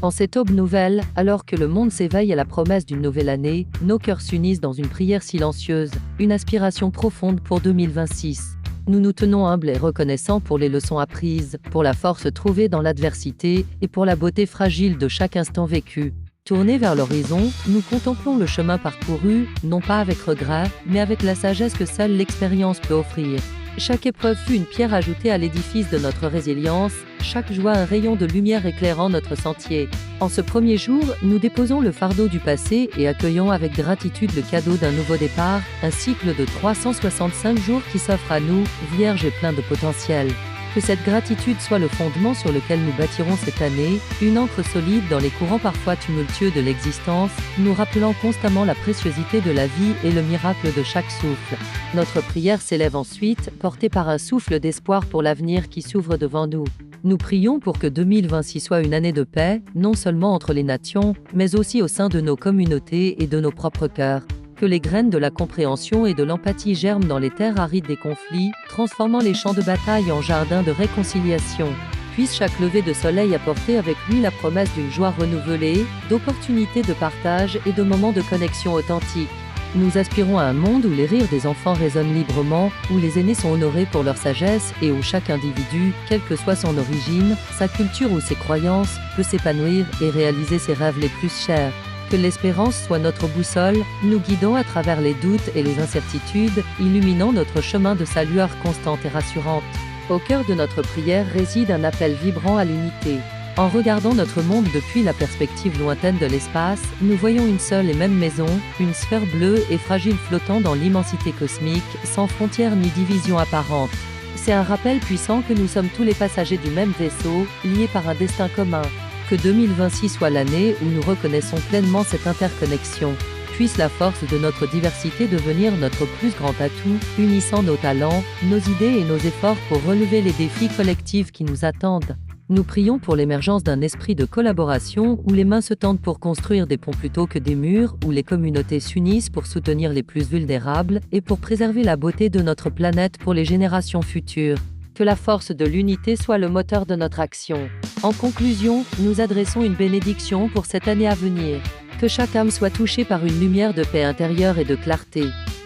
En cette aube nouvelle, alors que le monde s'éveille à la promesse d'une nouvelle année, nos cœurs s'unissent dans une prière silencieuse, une aspiration profonde pour 2026. Nous nous tenons humbles et reconnaissants pour les leçons apprises, pour la force trouvée dans l'adversité et pour la beauté fragile de chaque instant vécu. Tournés vers l'horizon, nous contemplons le chemin parcouru, non pas avec regret, mais avec la sagesse que seule l'expérience peut offrir. Chaque épreuve fut une pierre ajoutée à l'édifice de notre résilience, chaque joie un rayon de lumière éclairant notre sentier. En ce premier jour, nous déposons le fardeau du passé et accueillons avec gratitude le cadeau d'un nouveau départ, un cycle de 365 jours qui s'offre à nous, vierges et plein de potentiel. Que cette gratitude soit le fondement sur lequel nous bâtirons cette année, une ancre solide dans les courants parfois tumultueux de l'existence, nous rappelant constamment la préciosité de la vie et le miracle de chaque souffle. Notre prière s'élève ensuite, portée par un souffle d'espoir pour l'avenir qui s'ouvre devant nous. Nous prions pour que 2026 soit une année de paix, non seulement entre les nations, mais aussi au sein de nos communautés et de nos propres cœurs. Que les graines de la compréhension et de l'empathie germent dans les terres arides des conflits, transformant les champs de bataille en jardins de réconciliation. Puisse chaque lever de soleil apporter avec lui la promesse d'une joie renouvelée, d'opportunités de partage et de moments de connexion authentique. Nous aspirons à un monde où les rires des enfants résonnent librement, où les aînés sont honorés pour leur sagesse et où chaque individu, quelle que soit son origine, sa culture ou ses croyances, peut s'épanouir et réaliser ses rêves les plus chers. Que l'espérance soit notre boussole, nous guidant à travers les doutes et les incertitudes, illuminant notre chemin de sa lueur constante et rassurante. Au cœur de notre prière réside un appel vibrant à l'unité. En regardant notre monde depuis la perspective lointaine de l'espace, nous voyons une seule et même maison, une sphère bleue et fragile flottant dans l'immensité cosmique, sans frontières ni division apparente. C'est un rappel puissant que nous sommes tous les passagers du même vaisseau, liés par un destin commun. Que 2026 soit l'année où nous reconnaissons pleinement cette interconnexion. Puisse la force de notre diversité devenir notre plus grand atout, unissant nos talents, nos idées et nos efforts pour relever les défis collectifs qui nous attendent. Nous prions pour l'émergence d'un esprit de collaboration où les mains se tendent pour construire des ponts plutôt que des murs, où les communautés s'unissent pour soutenir les plus vulnérables et pour préserver la beauté de notre planète pour les générations futures. Que la force de l'unité soit le moteur de notre action. En conclusion, nous adressons une bénédiction pour cette année à venir. Que chaque âme soit touchée par une lumière de paix intérieure et de clarté.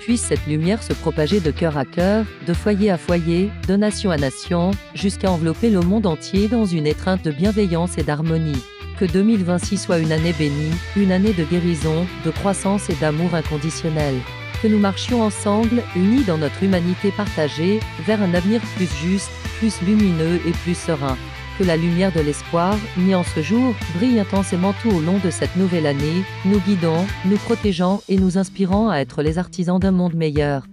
Puisse cette lumière se propager de cœur à cœur, de foyer à foyer, de nation à nation, jusqu'à envelopper le monde entier dans une étreinte de bienveillance et d'harmonie. Que 2026 soit une année bénie, une année de guérison, de croissance et d'amour inconditionnel. Que nous marchions ensemble, unis dans notre humanité partagée, vers un avenir plus juste, plus lumineux et plus serein. Que la lumière de l'espoir, née en ce jour, brille intensément tout au long de cette nouvelle année, nous guidant, nous protégeant et nous inspirant à être les artisans d'un monde meilleur.